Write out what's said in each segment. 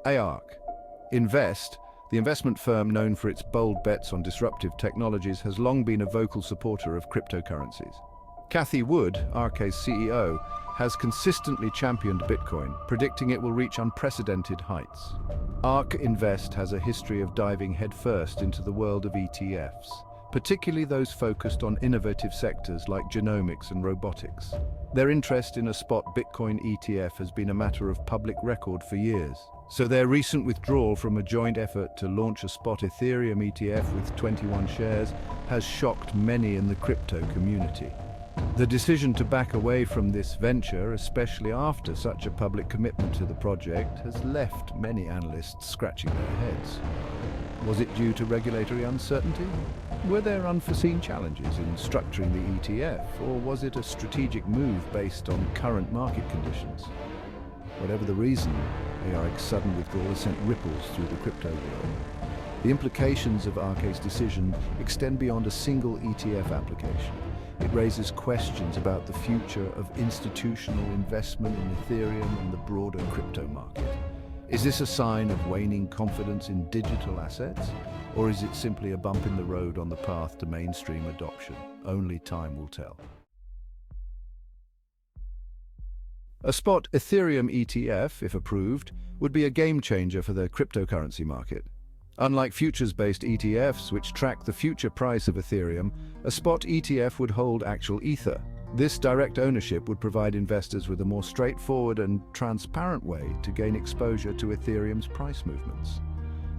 ARK Invest, the investment firm known for its bold bets on disruptive technologies, has long been a vocal supporter of cryptocurrencies. Cathie Wood, ARK's CEO, has consistently championed Bitcoin, predicting it will reach unprecedented heights. ARK Invest has a history of diving headfirst into the world of ETFs, particularly those focused on innovative sectors like genomics and robotics. Their interest in a spot Bitcoin ETF has been a matter of public record for years, so their recent withdrawal from a joint effort to launch a spot Ethereum ETF with 21 shares has shocked many in the crypto community. The decision to back away from this venture, especially after such a public commitment to the project, has left many analysts scratching their heads. Was it due to regulatory uncertainty? Were there unforeseen challenges in structuring the ETF, or was it a strategic move based on current market conditions? Whatever the reason, ARK's sudden withdrawal has sent ripples through the crypto world. The implications of ARK's decision extend beyond a single ETF application. It raises questions about the future of institutional investment in Ethereum and the broader crypto market. Is this a sign of waning confidence in digital assets, or is it simply a bump in the road on the path to mainstream adoption? Only time will tell. A spot Ethereum ETF, if approved, would be a game changer for the cryptocurrency market. Unlike futures-based ETFs, which track the future price of Ethereum, a spot ETF would hold actual Ether. This direct ownership would provide investors with a more straightforward and transparent way to gain exposure to Ethereum's price movements.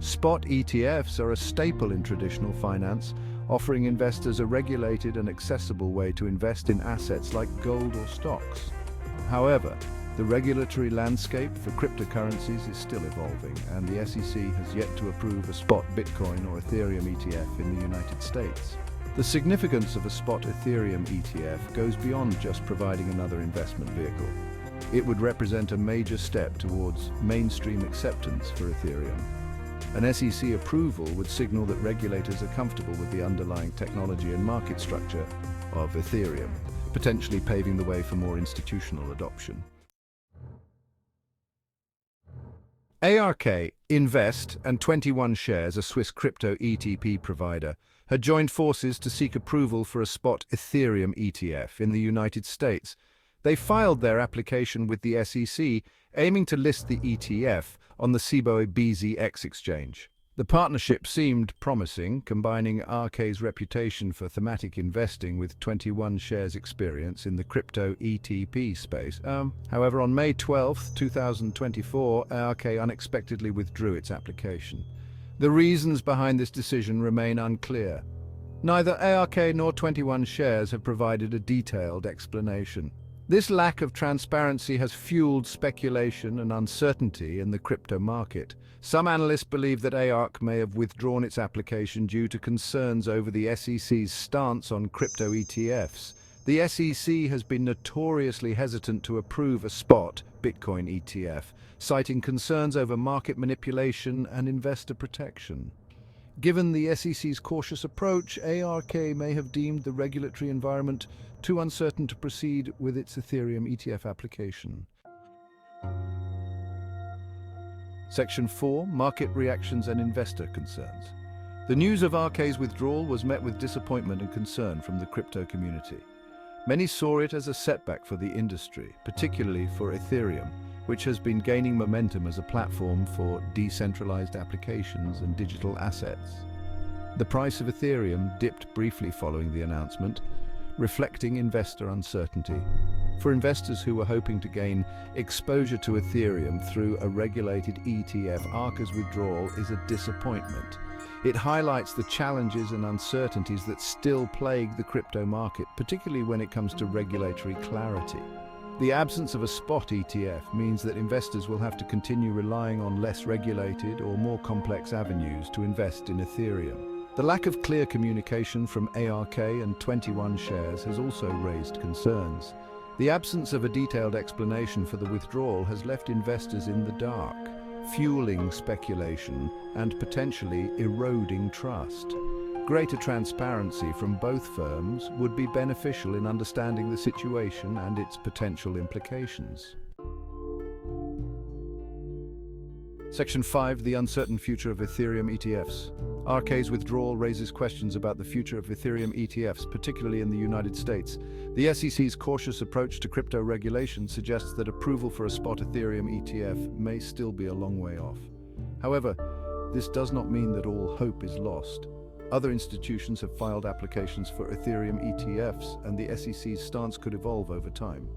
Spot ETFs are a staple in traditional finance, offering investors a regulated and accessible way to invest in assets like gold or stocks. However, the regulatory landscape for cryptocurrencies is still evolving, and the SEC has yet to approve a spot Bitcoin or Ethereum ETF in the United States. The significance of a spot Ethereum ETF goes beyond just providing another investment vehicle. It would represent a major step towards mainstream acceptance for Ethereum. An SEC approval would signal that regulators are comfortable with the underlying technology and market structure of Ethereum, potentially paving the way for more institutional adoption. ARK Invest and 21 Shares, a Swiss crypto ETP provider, had joined forces to seek approval for a spot Ethereum ETF in the United States. They filed their application with the SEC, aiming to list the ETF on the Cboe BZX exchange. The partnership seemed promising, combining ARK's reputation for thematic investing with 21 Shares' experience in the crypto ETP space. However, on May 12, 2024, ARK unexpectedly withdrew its application. The reasons behind this decision remain unclear. Neither ARK nor 21 Shares have provided a detailed explanation. This lack of transparency has fueled speculation and uncertainty in the crypto market. Some analysts believe that ARK may have withdrawn its application due to concerns over the SEC's stance on crypto ETFs. The SEC has been notoriously hesitant to approve a spot Bitcoin ETF, citing concerns over market manipulation and investor protection. Given the SEC's cautious approach, ARK may have deemed the regulatory environment too uncertain to proceed with its Ethereum ETF application. Section 4. Market reactions and investor concerns. The news of ARK's withdrawal was met with disappointment and concern from the crypto community. Many saw it as a setback for the industry, particularly for Ethereum, which has been gaining momentum as a platform for decentralized applications and digital assets. The price of Ethereum dipped briefly following the announcement, reflecting investor uncertainty. For investors who were hoping to gain exposure to Ethereum through a regulated ETF, ARK's withdrawal is a disappointment. It highlights the challenges and uncertainties that still plague the crypto market, particularly when it comes to regulatory clarity. The absence of a spot ETF means that investors will have to continue relying on less regulated or more complex avenues to invest in Ethereum. The lack of clear communication from ARK and 21 Shares has also raised concerns. The absence of a detailed explanation for the withdrawal has left investors in the dark, fueling speculation and potentially eroding trust. Greater transparency from both firms would be beneficial in understanding the situation and its potential implications. Section 5. The uncertain future of Ethereum ETFs. ARK's withdrawal raises questions about the future of Ethereum ETFs, particularly in the United States. The SEC's cautious approach to crypto regulation suggests that approval for a spot Ethereum ETF may still be a long way off. However, this does not mean that all hope is lost. Other institutions have filed applications for Ethereum ETFs, and the SEC's stance could evolve over time.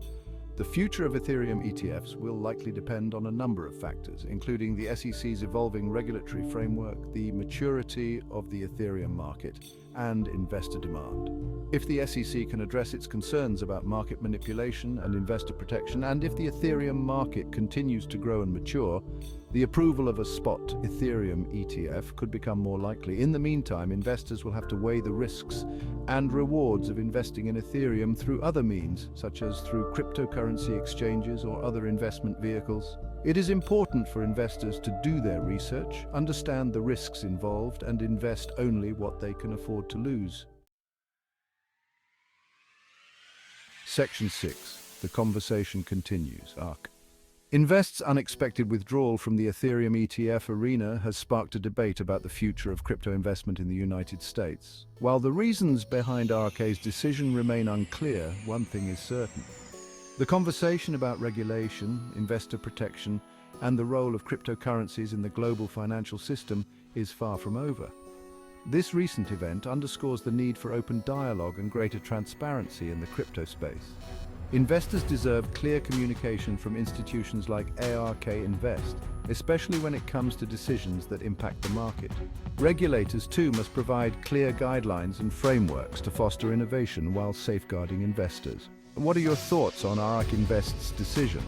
The future of Ethereum ETFs will likely depend on a number of factors, including the SEC's evolving regulatory framework, the maturity of the Ethereum market, and investor demand. If the SEC can address its concerns about market manipulation and investor protection, and if the Ethereum market continues to grow and mature, the approval of a spot Ethereum ETF could become more likely. In the meantime, investors will have to weigh the risks and rewards of investing in Ethereum through other means, such as through cryptocurrency exchanges or other investment vehicles. It is important for investors to do their research, understand the risks involved, and invest only what they can afford to lose. Section 6. The conversation continues. ARK Invest's unexpected withdrawal from the Ethereum ETF arena has sparked a debate about the future of crypto investment in the United States. While the reasons behind ARK's decision remain unclear, one thing is certain. The conversation about regulation, investor protection, and the role of cryptocurrencies in the global financial system is far from over. This recent event underscores the need for open dialogue and greater transparency in the crypto space. Investors deserve clear communication from institutions like ARK Invest, especially when it comes to decisions that impact the market. Regulators, too, must provide clear guidelines and frameworks to foster innovation while safeguarding investors. What are your thoughts on ARK Invest's decision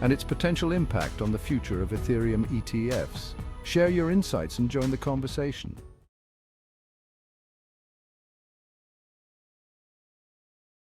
and its potential impact on the future of Ethereum ETFs? Share your insights and join the conversation.